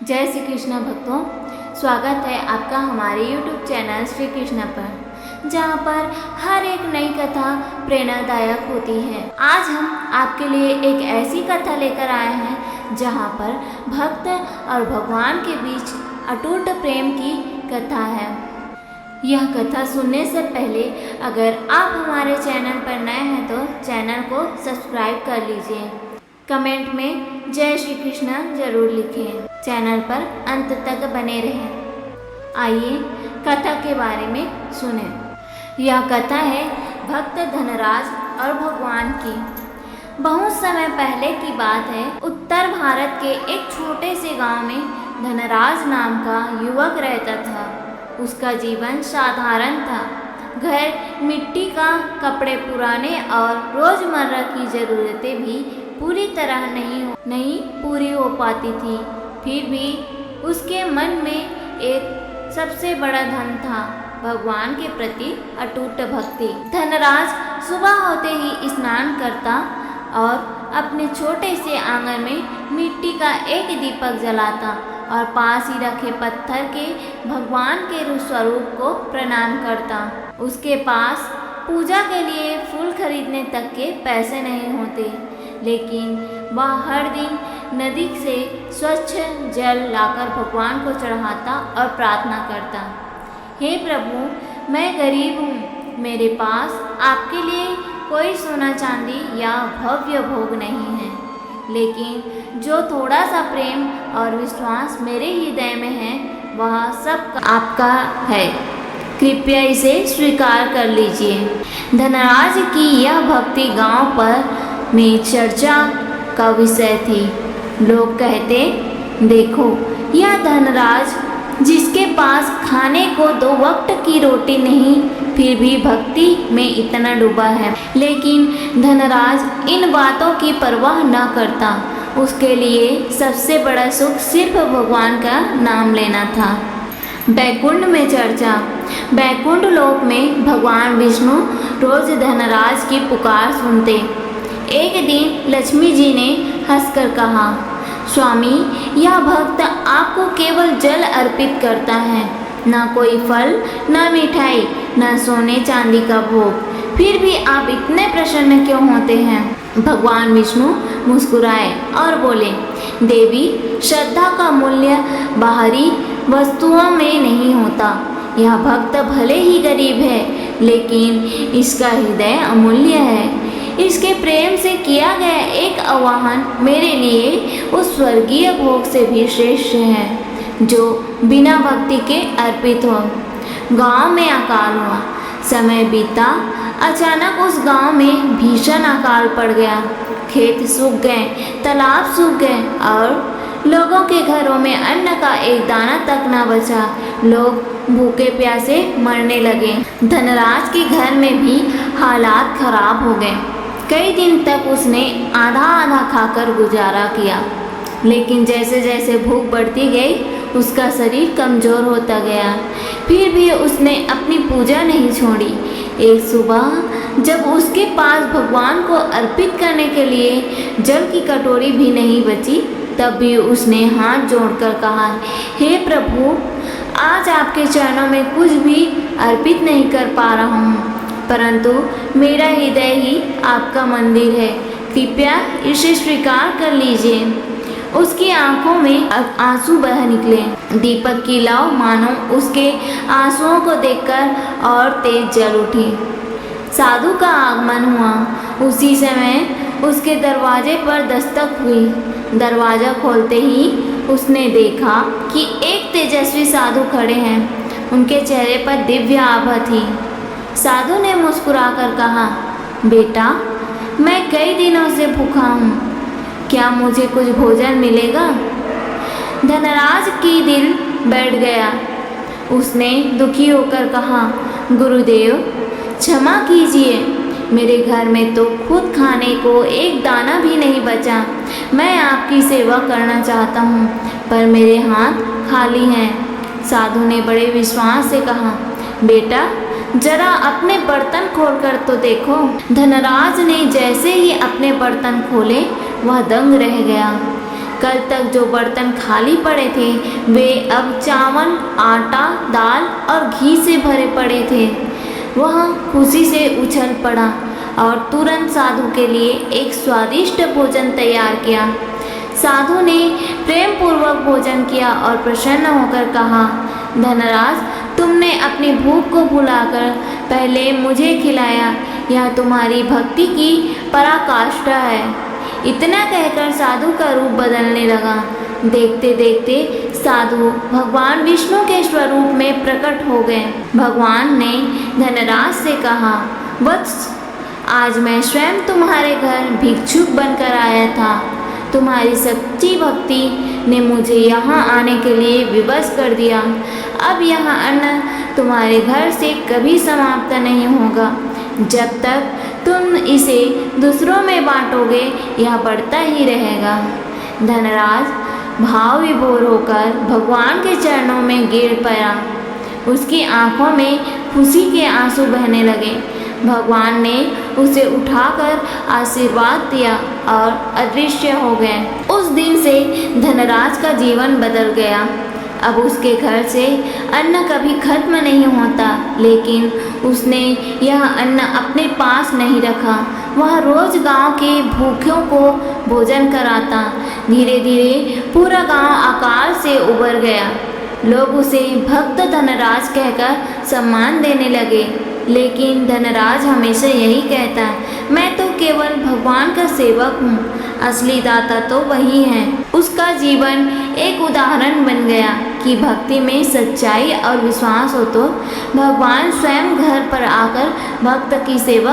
जय श्री कृष्ण भक्तों, स्वागत है आपका हमारे YouTube चैनल श्री कृष्ण पर, जहाँ पर हर एक नई कथा प्रेरणादायक होती है। आज हम आपके लिए एक ऐसी कथा लेकर आए हैं जहाँ पर भक्त और भगवान के बीच अटूट प्रेम की कथा है। यह कथा सुनने से पहले अगर आप हमारे चैनल पर नए हैं तो चैनल को सब्सक्राइब कर लीजिए। कमेंट में जय श्री कृष्ण जरूर लिखें। चैनल पर अंत तक बने रहें। आइए कथा के बारे में सुने। यह कथा है भक्त धनराज और भगवान की। बहुत समय पहले की बात है। उत्तर भारत के एक छोटे से गांव में धनराज नाम का युवक रहता था। उसका जीवन साधारण था। घर मिट्टी का, कपड़े पुराने और रोजमर्रा की ज़रूरतें भी पूरी तरह नहीं पूरी हो पाती थी। फिर भी उसके मन में एक सबसे बड़ा धन था, भगवान के प्रति अटूट भक्ति। धनराज सुबह होते ही स्नान करता और अपने छोटे से आंगन में मिट्टी का एक दीपक जलाता और पास ही रखे पत्थर के भगवान के स्वरूप को प्रणाम करता। उसके पास पूजा के लिए फूल खरीदने तक के पैसे नहीं होते, लेकिन वह हर दिन नदी से स्वच्छ जल लाकर भगवान को चढ़ाता और प्रार्थना करता। हे प्रभु, मैं गरीब हूँ, मेरे पास आपके लिए कोई सोना चांदी या भव्य भोग नहीं है, लेकिन जो थोड़ा सा प्रेम और विश्वास मेरे हृदय में है वह सब आपका है। कृपया इसे स्वीकार कर लीजिए। धनराज की यह भक्ति गांव पर में चर्चा का विषय थी। लोग कहते, देखो यह धनराज जिसके पास खाने को 2 वक्त की रोटी नहीं, फिर भी भक्ति में इतना डूबा है। लेकिन धनराज इन बातों की परवाह न करता। उसके लिए सबसे बड़ा सुख सिर्फ भगवान का नाम लेना था। बैकुंठ में चर्चा। बैकुंठ लोक में भगवान विष्णु रोज धनराज की पुकार सुनते। एक दिन लक्ष्मी जी ने हंसकर कहा, स्वामी, यह भक्त आपको केवल जल अर्पित करता है, ना कोई फल, ना मिठाई, ना सोने चांदी का भोग, फिर भी आप इतने प्रसन्न क्यों होते हैं? भगवान विष्णु मुस्कुराए और बोले, देवी, श्रद्धा का मूल्य बाहरी वस्तुओं में नहीं होता। यह भक्त भले ही गरीब है, लेकिन इसका हृदय अमूल्य है। इसके प्रेम से किया गया एक आह्वान मेरे लिए उस स्वर्गीय भोग से भी श्रेष्ठ है जो बिना भक्ति के अर्पित हो। गांव में अकाल हुआ। समय बीता। अचानक उस गांव में भीषण अकाल पड़ गया। खेत सूख गए, तालाब सूख गए और लोगों के घरों में अन्न का एक दाना तक न बचा। लोग भूखे प्यासे मरने लगे। धनराज के घर में भी हालात खराब हो गए। कई दिन तक उसने आधा आधा खाकर गुजारा किया, लेकिन जैसे जैसे भूख बढ़ती गई उसका शरीर कमज़ोर होता गया। फिर भी उसने अपनी पूजा नहीं छोड़ी। एक सुबह जब उसके पास भगवान को अर्पित करने के लिए जल की कटोरी भी नहीं बची, तब भी उसने हाथ जोड़कर कहा, हे प्रभु, आज आपके चरणों में कुछ भी अर्पित नहीं कर पा रहा हूँ, परंतु मेरा हृदय ही आपका मंदिर है। कृपया इसे स्वीकार कर लीजिए। उसकी आंखों में आंसू बह निकले। दीपक की लौ मानो उसके आंसुओं को देखकर और तेज जल उठी। साधु का आगमन हुआ। उसी समय उसके दरवाजे पर दस्तक हुई। दरवाज़ा खोलते ही उसने देखा कि एक तेजस्वी साधु खड़े हैं। उनके चेहरे पर दिव्य आभा थी। साधु ने मुस्कुराकर कहा, बेटा, मैं कई दिनों से भूखा हूँ, क्या मुझे कुछ भोजन मिलेगा? धनराज की दिल बैठ गया। उसने दुखी होकर कहा, गुरुदेव, क्षमा कीजिए, मेरे घर में तो खुद खाने को एक दाना भी नहीं बचा। मैं आपकी सेवा करना चाहता हूँ, पर मेरे हाथ खाली हैं। साधु ने बड़े विश्वास से कहा, बेटा, जरा अपने बर्तन खोलकर तो देखो। धनराज ने जैसे ही अपने बर्तन खोले वह दंग रह गया। कल तक जो बर्तन खाली पड़े थे वे अब चावल, आटा, दाल और घी से भरे पड़े थे। वह खुशी से उछल पड़ा और तुरंत साधु के लिए एक स्वादिष्ट भोजन तैयार किया। साधु ने प्रेम पूर्वक भोजन किया और प्रसन्न होकर कहा, धनराज, तुमने अपनी भूख को भुलाकर पहले मुझे खिलाया, यह तुम्हारी भक्ति की पराकाष्ठा है। इतना कहकर साधु का रूप बदलने लगा। देखते देखते साधु भगवान विष्णु के स्वरूप में प्रकट हो गए। भगवान ने धनराज से कहा, वत्स, आज मैं स्वयं तुम्हारे घर भिक्षुक बनकर आया था। तुम्हारी सच्ची भक्ति ने मुझे यहाँ आने के लिए विवश कर दिया। अब यह अन्न तुम्हारे घर से कभी समाप्त नहीं होगा। जब तक तुम इसे दूसरों में बांटोगे यह बढ़ता ही रहेगा। धनराज भाव विभोर होकर भगवान के चरणों में गिर पड़ा। उसकी आंखों में खुशी के आंसू बहने लगे। भगवान ने उसे उठाकर आशीर्वाद दिया और अदृश्य हो गए। उस दिन से धनराज का जीवन बदल गया। अब उसके घर से अन्न कभी खत्म नहीं होता, लेकिन उसने यह अन्न अपने पास नहीं रखा। वह रोज गांव के भूखों को भोजन कराता। धीरे धीरे पूरा गांव अकाल से उबर गया। लोग उसे भक्त धनराज कहकर सम्मान देने लगे। लेकिन धनराज हमेशा यही कहता, मैं तो केवल भगवान का सेवक हूँ, असली दाता तो वही है। उसका जीवन एक उदाहरण बन गया कि भक्ति में सच्चाई और विश्वास हो तो भगवान स्वयं घर पर आकर भक्त की सेवा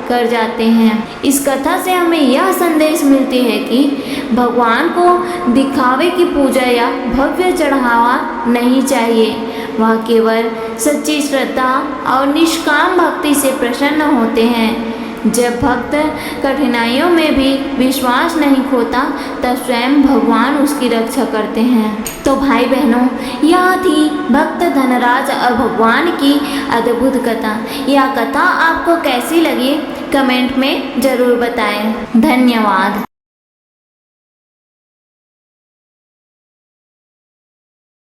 कर जाते हैं। इस कथा से हमें यह संदेश मिलती है कि भगवान को दिखावे की पूजा या भव्य चढ़ावा नहीं चाहिए। वह केवल सच्ची श्रद्धा और निष्काम भक्ति से प्रसन्न होते हैं। जब भक्त कठिनाइयों में भी विश्वास नहीं खोता तब स्वयं भगवान उसकी रक्षा करते हैं। तो भाई बहनों, यह थी भक्त धनराज और भगवान की अद्भुत कथा। यह कथा आपको कैसी लगी कमेंट में ज़रूर बताएं। धन्यवाद।